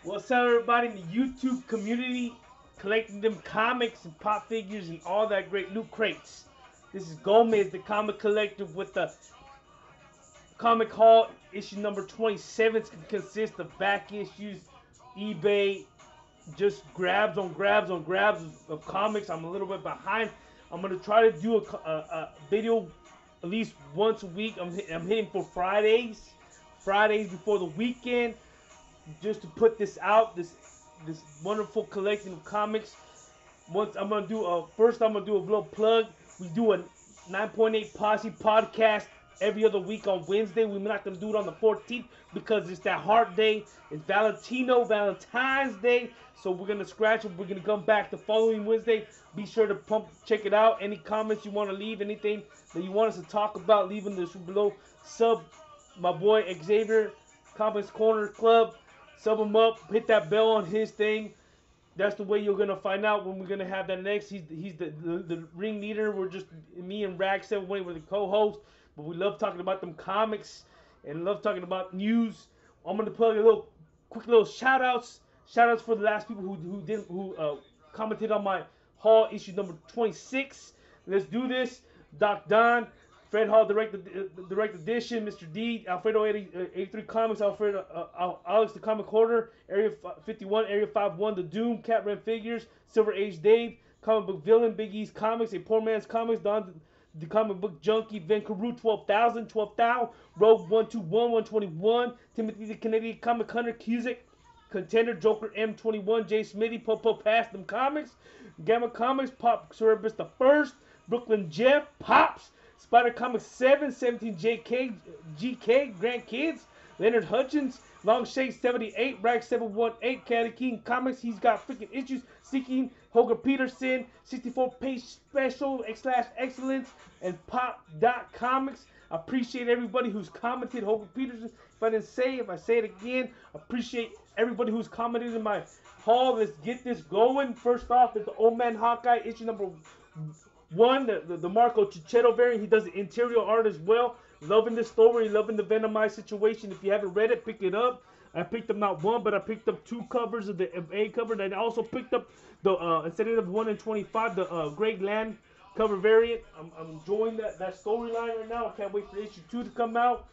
What's up, everybody in the YouTube community, collecting them comics and pop figures and all that great loot crates. This is Gomez, the comic collector, with the comic haul issue number 27. It's consists of back issues, eBay, just grabs on grabs on grabs of comics. I'm a little bit behind. I'm gonna try to do a video at least once a week. I'm hitting for Fridays before the weekend, just to put this out, this wonderful collection of comics. Once I'm gonna do first I'm gonna do a little plug. We do a 9.8 Posse podcast every other week on Wednesday. We're not gonna do it on the 14th because it's that hard day. It's Valentine's Day. So we're gonna scratch it. We're gonna come back the following Wednesday. Be sure to check it out. Any comments you want to leave, anything that you want us to talk about, leave in the below. Sub my boy Xavier, Comics Corner Club. Sub him up. Hit that bell on his thing. That's the way you're gonna find out when we're gonna have that next. He's the ring leader. We're just me and Rag 7 were the co-hosts, but we love talking about them comics and love talking about news. I'm gonna plug a quick little shout outs. Shout outs for the last people who commented on my haul issue number 26. Let's do this. Doc Don, Fred Hall, direct edition, Mr. D, Alfredo 83 Comics, Alex the Comic Hoarder, Area 51, Area 51, The Doom, Cat Red Figures, Silver Age Dave, Comic Book Villain, Big East Comics, A Poor Man's Comics, Don the Comic Book Junkie, Van Carew 12,000, Rogue 121, 121, Timothy the Canadian Comic Hunter, Cusick, Contender, Joker M21, Jay Smithy, Popo Pass Them Comics, Gamma Comics, Pop Cerebus the First, Brooklyn Jeff, Pops, Spider Comics 7, 17 JK, GK, Grandkids, Leonard Hutchins, Longshade 78, Rag 718, Candy King Comics, he's got freaking issues, Seeking, Holger Peterson, 64-page special, /excellence, and Pop Dot Comics. I appreciate everybody who's commented. Holger Peterson, if I say it again, appreciate everybody who's commented in my haul. Let's get this going. First off, it's the Old Man Hawkeye issue number 1, the Marco Cicchetto variant. He does the interior art as well. Loving the story, loving the Venomized situation. If you haven't read it, pick it up. I picked up not one, but I picked up 2 covers of the A cover. And I also picked up the instead of 1 and 25, the Greg Land cover variant. I'm enjoying that storyline right now. I can't wait for issue 2 to come out.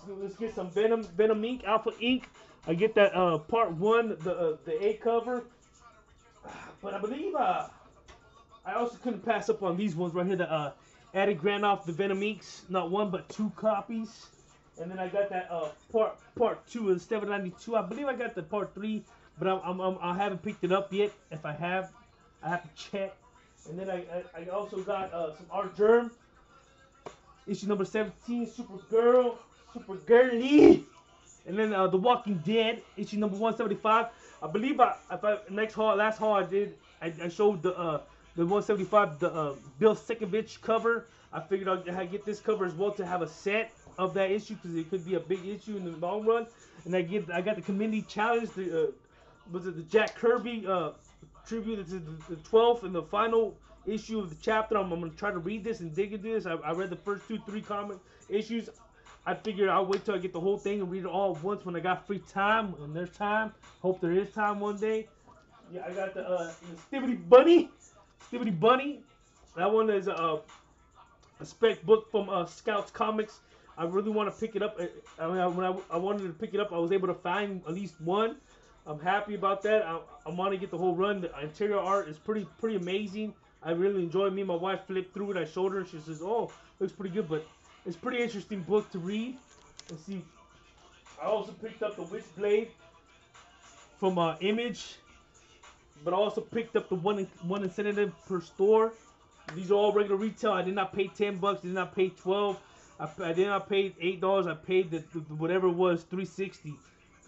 Let's get some Venom Inc. Alpha Inc. I get that part 1, the A cover. But I believe I also couldn't pass up on these ones right here. The Eddie Granoff, the Venom Inks, not 1 but 2 copies. And then I got that part 2 of the 792. I believe I got the part 3, but I haven't picked it up yet. If I have to check. And then I also got some Art Germ, issue number 17, Super Girly. And then The Walking Dead, issue number 175. I believe last haul I did, I showed the 175, the Bill Sienkiewicz cover. I figured I'd get this cover as well to have a set of that issue because it could be a big issue in the long run. And I got the community challenge, the Jack Kirby tribute to the 12th and the final issue of the chapter. I'm gonna try to read this and dig into this. I read the first 2-3 comic issues. I figured I'll wait till I get the whole thing and read it all at once when I got free time. When there's time, hope there is time one day. Yeah, I got the Stibbity Bunny. That one is a spec book from Scouts Comics. I really want to pick it up. When I wanted to pick it up, I was able to find at least one. I'm happy about that. I want to get the whole run. The interior art is pretty amazing. I really enjoy it. Me and my wife flipped through it. I showed her and she says, "Oh, looks pretty good." But it's a pretty interesting book to read. Let's see. I also picked up the Witchblade from Image, but I also picked up the one incentive per store. These are all regular retail. I did not pay $10. Did not pay $12. I did not pay $8. I paid the whatever it was, $3.60.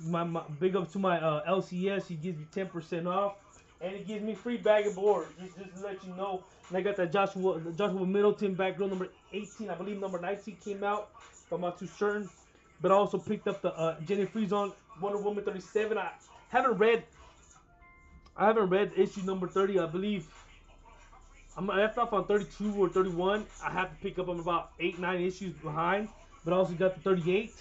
My big up to my LCS. He gives me 10% off, and he gives me free bag and board. Just to let you know. And I got that Joshua Middleton Batgirl number 18. I believe number 19 came out. If I'm not too certain. But I also picked up the Jenny Frieson Wonder Woman 37. I haven't read issue number 30. I believe I left off on 32 or 31. I have to pick up. I'm about 8-9 issues behind. But I also got the 38.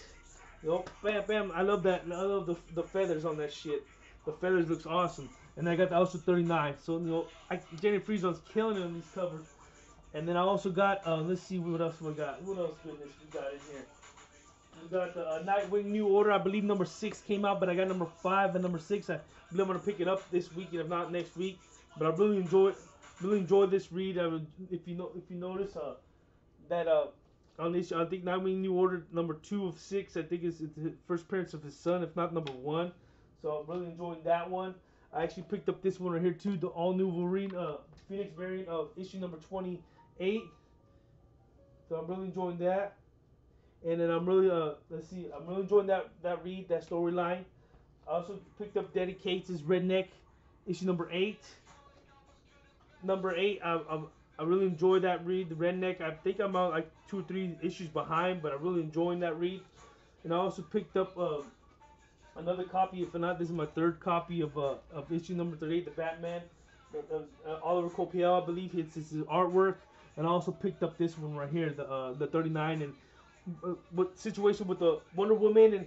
Bam, bam. I love that. I love the feathers on that shit. The feathers looks awesome. And I got the also 39. So Jenny Friesen's killing it on these covers. And then I also got let's see what else we got. What else goodness we got in here? We got the Nightwing New Order. I believe number 6 came out, but I got number 5 and number 6. I believe I'm gonna pick it up this week, and if not next week. But I really enjoyed this read. If you notice that on this, I think Nightwing New Order number 2 of 6. I think it's the first appearance of his son, if not number 1. So I'm really enjoying that one. I actually picked up this one right here too, the all new Wolverine Phoenix variant of issue number 28. So I'm really enjoying that. And then I'm really I'm really enjoying that read, that storyline. I also picked up Daddy Cates' Redneck issue number 8. Number 8, I really enjoyed that read, the Redneck. I think I'm out like 2 or 3 issues behind, but I'm really enjoying that read. And I also picked up another copy. If not, this is my 3rd copy of issue number 38, the Batman. Oliver Copiel, I believe it's his artwork. And I also picked up this one right here, the 39, and what situation with the Wonder Woman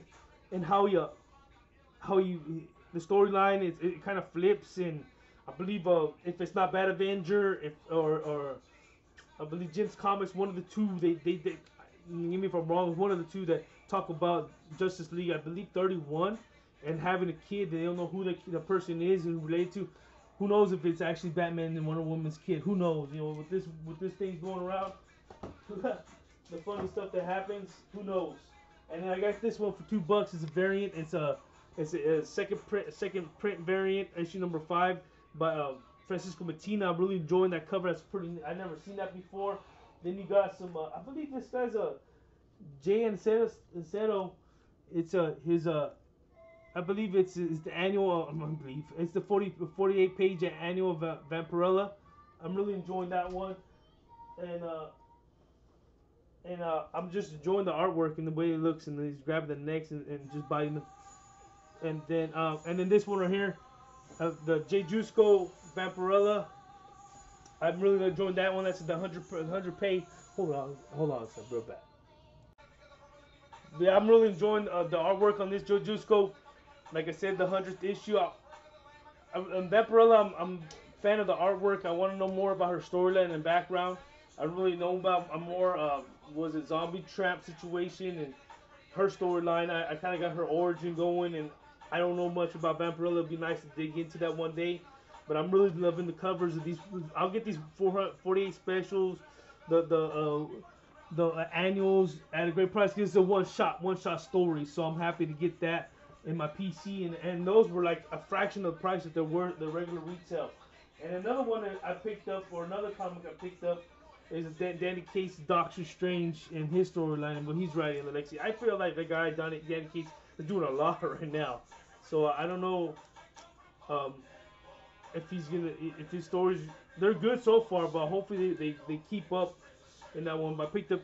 and how the storyline it kind of flips, and I believe if it's not Bad Avenger, or I believe Jim's Comics, one of the two they get me if I'm wrong, one of the two that talk about Justice League, I believe 31, and having a kid, they don't know who the person is and related to. Who knows if it's actually Batman and Wonder Woman's kid? Who knows? With this thing going around, the funny stuff that happens. Who knows? And then I got this one for $2. It's a variant. It's a second print variant, issue number 5 by Francisco Matina. I'm really enjoying that cover. That's pretty. I never seen that before. Then you got some. I believe this guy's Jay Ancero. It's his I believe it's the annual. I believe it's the 48 page annual Vampirella. I'm really enjoying that one, and I'm just enjoying the artwork and the way it looks, and he's grabbing the necks and just biting them. And then this one right here, the Jay Jusko Vampirella. I'm really enjoying that one. That's the 100 page. Hold on, it's real bad. Yeah, I'm really enjoying the artwork on this Joe Jusko. Like I said, the 100th issue. Vampirella, I'm a fan of the artwork. I want to know more about her storyline and background. I really know about more was it zombie trap situation and her storyline. I kind of got her origin going, and I don't know much about Vampirella. It'd be nice to dig into that one day. But I'm really loving the covers of these. I'll get these 48 specials, the annuals at a great price. Because it's a one shot story. So I'm happy to get that in my PC, and those were like a fraction of the price that they were the regular retail. And another one that I picked up, or another comic I picked up, is Danny Cates' Doctor Strange and his storyline, when he's writing Alexi. I feel like the guy Danny Cates is doing a lot right now. So I don't know if his stories, they're good so far, but hopefully they keep up in that one. But I picked up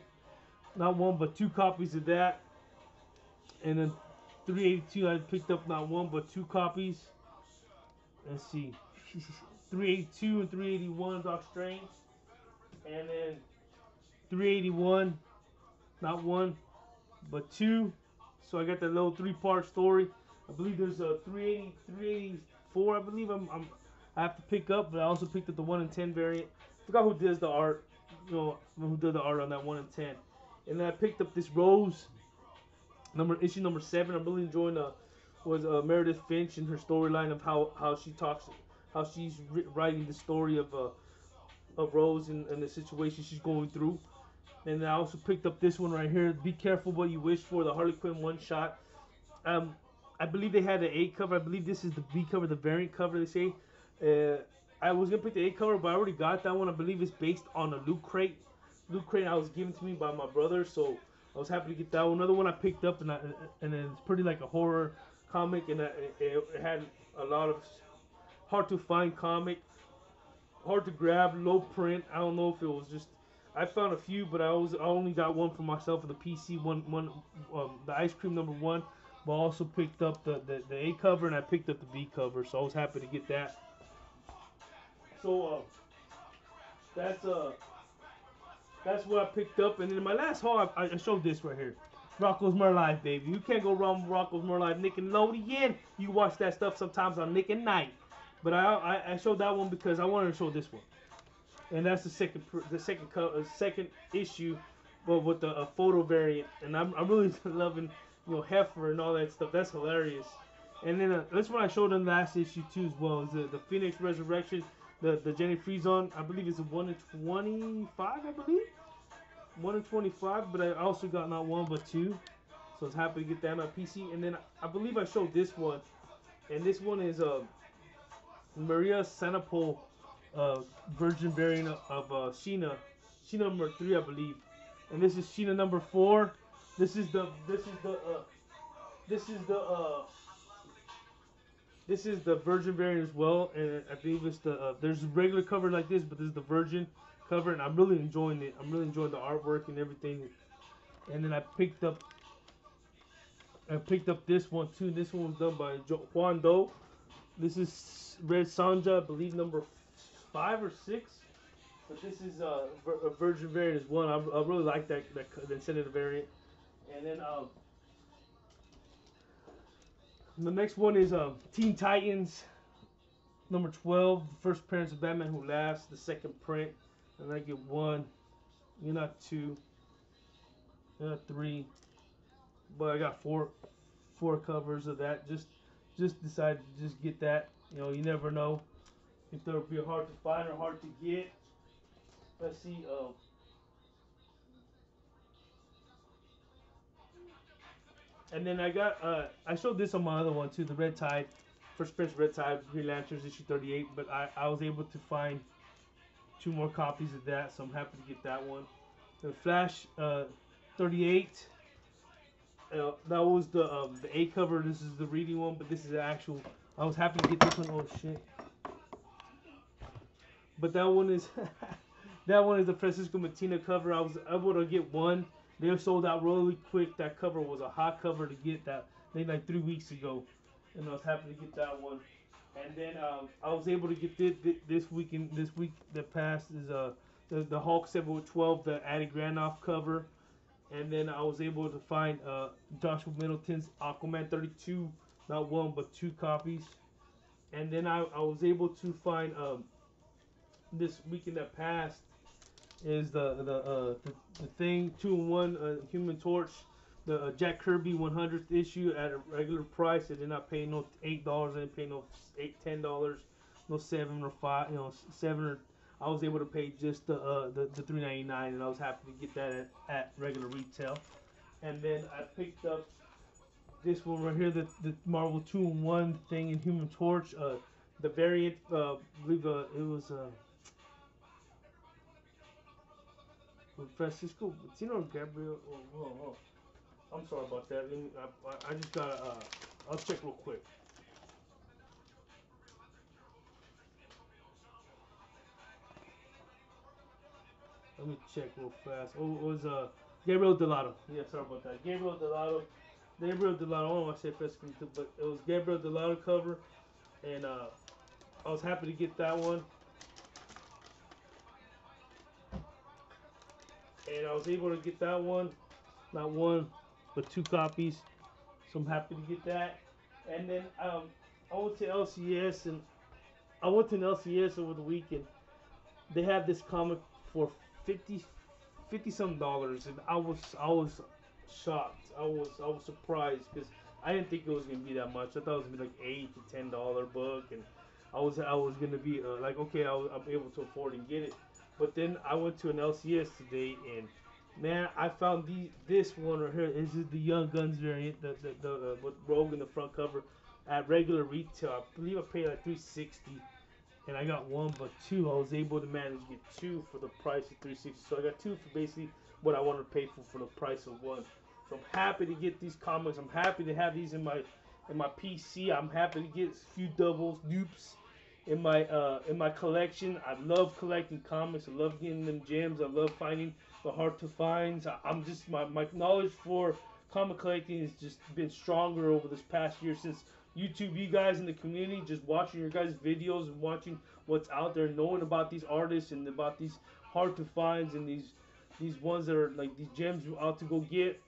not one but 2 copies of that, and then 382, I picked up not one but 2 copies. Let's see, 382 and 381 Doctor Strange, and then 381, not one but 2. So I got that little 3-part story. I believe there's a 380, 384. I believe I have to pick up, but I also picked up the 1 in 10 variant. Forgot who does the art, who did the art on that 1 in 10. And then I picked up this Rose. Issue number 7. I'm really enjoying was Meredith Finch and her storyline of how she's writing the story of Rose and the situation she's going through. And I also picked up this one right here, Be Careful What You Wish For, the Harley Quinn one shot. I believe they had the A cover. I believe this is the B cover, the variant cover, they say. I was gonna pick the A cover, but I already got that one. I believe it's based on a Loot Crate. Loot Crate I was given to me by my brother, so I was happy to get that one. Another one I picked up, and it's pretty like a horror comic, and it had a lot of hard to find comic, hard to grab, low print. I don't know if it was just, I found a few, but I only got one for myself for the PC, the Ice Cream number 1. But I also picked up the A cover, and I picked up the B cover, so I was happy to get that. So that's what I picked up. And then in my last haul, I showed this right here. Rocco's More Life, baby. You can't go wrong with Rocco's More Life. Nickelodeon. You watch that stuff sometimes on Nick and Night. But I showed that one because I wanted to show this one, and that's the second issue, but with the photo variant. And I'm really loving Heifer and all that stuff. That's hilarious. And then this one I showed in the last issue too as well is the Phoenix Resurrection, the Jenny Frieson. I believe it's a 1 in 25. I believe 1 in 25. But I also got not one but two, so I was happy to get that on my PC. And then I believe I showed this one, and this one is Maria Sanapol Virgin variant of Sheena number 3, I believe, and this is Sheena number 4. This is the Virgin variant as well, and I believe it's there's a regular cover like this, but this is the Virgin cover, and I'm really enjoying it. I'm really enjoying the artwork and everything. And then I picked up this one too. This one was done by Juan Do. This is Red Sanja, I believe number 5 or 6. But this is a Virgin variant as well. I really like that Senator variant. And then the next one is Teen Titans number 12, the first appearance of Batman Who Laughs, the second print. And I get 1. You're not 2. You're not 3. But I got four covers of that. Just decided to just get that. You never know if they'll be hard to find or hard to get. Let's see. And then I got I showed this on my other one too, the Red Tide, First Prince Red Tide, Green Lanterns issue 38. But I was able to find 2 more copies of that, so I'm happy to get that one. The Flash 38. That was the A cover. This is the reading one, but this is the actual. I was happy to get this one. Oh shit! But that one is the Francisco Martina cover. I was able to get one. They were sold out really quick. That cover was a hot cover to get. That like 3 weeks ago, and I was happy to get that one. And then I was able to get this week that passed is the Hulk 7/12, the Addy Granoff cover. And then I was able to find Joshua Middleton's Aquaman 32, not 1 but 2 copies. And then I was able to find this weekend that passed is the thing 2-in-1 Human Torch, the Jack Kirby 100th issue at a regular price. I did not pay no $8. I didn't pay no $10, no 7 or 5, 7 or. I was able to pay just the $3.99, and I was happy to get that at regular retail. And then I picked up this one right here, the Marvel 2-in-1 thing in Human Torch, the variant. I believe it was Francisco Bettino or Gabriel. Oh. I'm sorry about that. I just gotta. I'll check real quick. Let me check real fast. Oh, it was Gabriel Delato. Yeah, sorry about that. Gabriel Delato. I don't know why I said Francisco, but it was Gabriel Delato cover, and I was happy to get that one. And I was able to get that one, not 1, but 2 copies. So I'm happy to get that. And then I went to LCS over the weekend. They had this comic for 50 some dollars, and I was shocked. I was surprised because I didn't think it was gonna be that much. I thought it was gonna be like $8 to $10 book, and I was gonna be like, okay, I'm able to afford and get it. But then I went to an LCS today, and man, I found this one right here. This is the Young Guns variant, the with Rogue in the front cover at regular retail. I believe I paid like $360. And I got 1 but 2. I was able to manage to get 2 for the price of $360. So I got 2 for basically what I wanted to pay for the price of 1. So I'm happy to get these comics. I'm happy to have these in my PC. I'm happy to get a few doubles, dupes in my collection. I love collecting comics. I love getting them gems. I love finding the hard to finds. I'm just my knowledge for comic collecting has just been stronger over this past year since YouTube, you guys in the community, just watching your guys' videos and watching what's out there, knowing about these artists and about these hard to finds and these ones that are like these gems you ought to go get.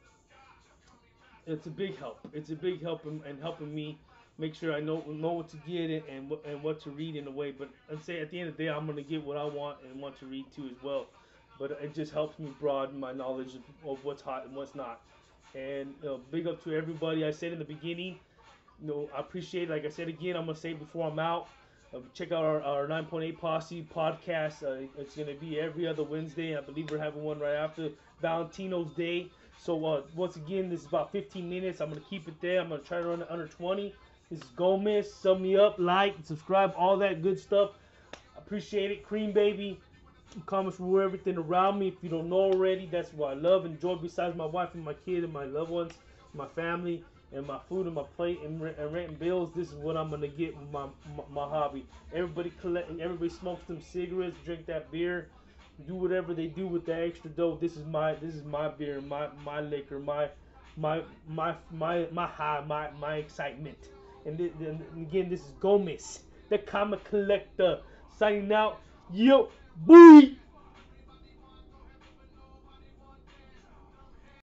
It's a big help. It's a big help in helping me make sure I know what to get and what to read in a way. But I'd say at the end of the day, I'm gonna get what I want and want to read too as well. But it just helps me broaden my knowledge of what's hot and what's not. And big up to everybody. I said in the beginning, I appreciate. Like I said again, I'm gonna say it before I'm out. Check out our 9.8 Posse podcast. It's gonna be every other Wednesday. I believe we're having one right after Valentino's Day. So once again, this is about 15 minutes. I'm gonna keep it there. I'm gonna try to run it under 20. This is Gomez. Sum me up, like, subscribe, all that good stuff. Appreciate it, Cream Baby. Comments rule everything around me. If you don't know already, that's what I love and enjoy. Besides my wife and my kid and my loved ones, my family, and my food and my plate and rent and bills, this is what I'm gonna get with my hobby. Everybody smokes them cigarettes, drink that beer, do whatever they do with that extra dough. This is my beer, my liquor, my high, my excitement. And again, this is Gomez, the comic collector, signing out. Yo, Boii.